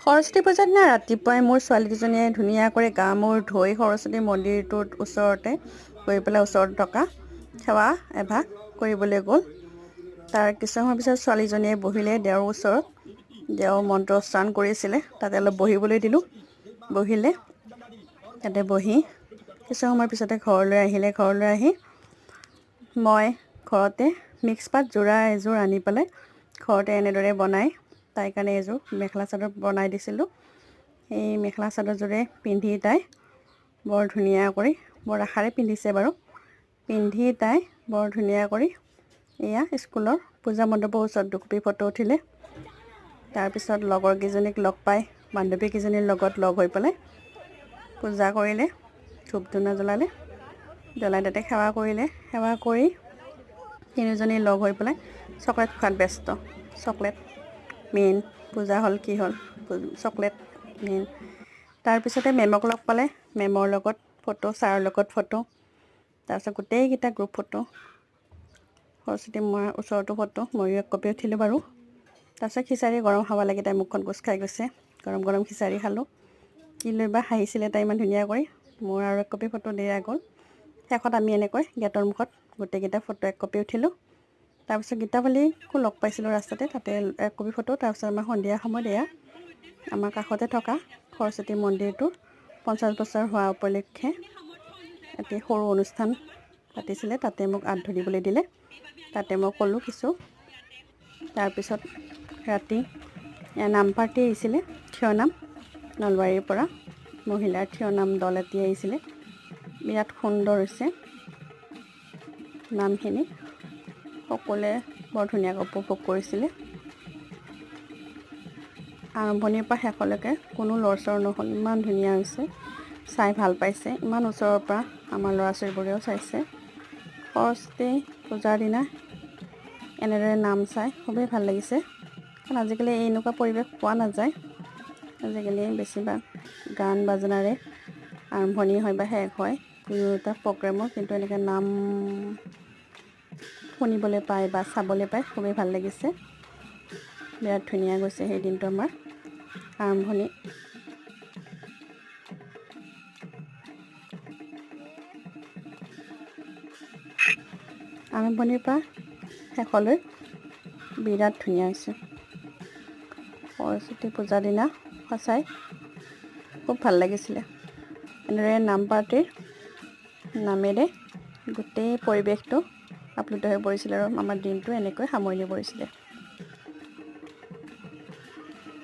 সৰস্বতী পূজাৰ দিনা ৰাতিপুৱাই মোৰ ছোৱালীকেইজনীয়ে ধুনীয়াকৈ গা মূৰ ধুই সৰস্বতী মন্দিৰটোত ওচৰতে গৈ পেলাই ওচৰত থকা সেৱা এভাগ কৰিবলৈ গ'ল। তাৰ কিছু সময় পিছত ছোৱালীজনীয়ে বহিলে দেওৰ ওচৰত। দেও মন্ত্ৰ উচ্চাৰণ কৰিছিলে, তাতে অলপ বহিবলৈ দিলোঁ। বহিলে তাতে বহি কিছু সময়ৰ পিছতে ঘৰলৈ আহিলে। ঘৰলৈ আহি মই ঘৰতে মিক্স পাত যোৰা এযোৰ আনি পেলাই ঘৰতে এনেদৰে বনাই তাইৰ কাৰণে এযোৰ মেখেলা চাদৰ বনাই দিছিলোঁ। এই মেখেলা চাদৰযোৰে পিন্ধি তাই বৰ ধুনীয়া কৰি, বৰ আশাৰে পিন্ধিছে বাৰু, পিন্ধি তাই বৰ ধুনীয়া কৰি এয়া স্কুলৰ পূজা মণ্ডপৰ ওচৰত দুকপি ফটো উঠিলে। তাৰপিছত লগৰকেইজনীক লগ পাই, বান্ধৱীকেইজনীৰ লগত লগ হৈ পেলাই পূজা কৰিলে, ধূপ ধূনা জ্বলালে, জ্বলাই তাতে সেৱা কৰিলে। সেৱা কৰি তিনিজনী লগ হৈ পেলাই চকলেট খোৱাত ব্যস্ত। চকলেট মেইন, পূজা হ'ল কি হ'ল, চকলেট মেইন। তাৰপিছতে মেমক লগ পালে, মেমৰ লগত ফটো, ছাৰৰ লগত ফটো, তাৰপিছত গোটেইকেইটা গ্ৰুপ ফটো, সৰস্বতী মাৰ ওচৰতো ফটো, ময়ো এক কপি উঠিলোঁ বাৰু। তাৰপিছত খিচাৰি গৰম খাব লাগে, তাই মুখখন কোচ খাই গৈছে। গৰম গৰম খিচাৰি খালোঁ। কি লৈ বা হাঁহিছিলে তাই ইমান ধুনীয়া কৰি। মোৰ আৰু এক কপি ফটো দিয়া গ'ল। শেষত আমি এনেকৈ গেটৰ মুখত গোটেইকেইটা ফটো এক কপি উঠিলোঁ। তাৰপিছত গীতাৱলীকো লগ পাইছিলোঁ ৰাস্তাতে, তাতে এক কপি ফটো। তাৰপিছত আমাৰ সন্ধিয়া সময়ত এয়া আমাৰ কাষতে থকা সৰস্বতী মন্দিৰটো 50 বছৰ হোৱা উপলক্ষে এটি সৰু অনুষ্ঠান পাতিছিলে, তাতে মোক আঁত ধৰিবলৈ দিলে। তাতে মই ক'লোঁ কিছু। তাৰপিছত ৰাতি নাম পাৰ্টি আহিছিলে, থিয় নাম, নলবাৰীৰ পৰা মহিলাৰ থিয় নাম দল এটি আহিছিলে। বিৰাট সুন্দৰ হৈছে নামখিনি, সকলোৱে বৰ ধুনীয়াকৈ উপভোগ কৰিছিলে। আৰম্ভণিৰ পৰা শেষলৈকে কোনো লৰচৰ নহ'ল, ইমান ধুনীয়া হৈছে, চাই ভাল পাইছে। ইমান ওচৰৰ পৰা আমাৰ ল'ৰা ছোৱালীবোৰেও চাইছে। সৰস্বতী পূজাৰ দিনা এনেদৰে নাম চাই খুবেই ভাল লাগিছে, কাৰণ আজিকালি এনেকুৱা পৰিৱেশ পোৱা নাযায়। আজিকালি বেছিভাগ গান বাজনাৰে আৰম্ভণি হয় বা শেষ হয় কোনো এটা প্ৰগ্ৰেমৰ, কিন্তু এনেকৈ নাম শুনিবলৈ পায় বা চাবলৈ পায় খুবেই ভাল লাগিছে। বিৰাট ধুনীয়া গৈছে সেই দিনটো আমাৰ আৰম্ভণি। আৰম্ভণিৰ পৰা শেষলৈ বিৰাট ধুনীয়া হৈছে। সৰস্বতী পূজাৰ দিনা সঁচাই খুব ভাল লাগিছিলে। এনেদৰে নাম পাৰ্টিৰ নামেৰে গোটেই পৰিৱেশটো আপ্লুত হৈ পৰিছিলে আৰু আমাৰ দিনটো এনেকৈ সামৰণি পৰিছিলে।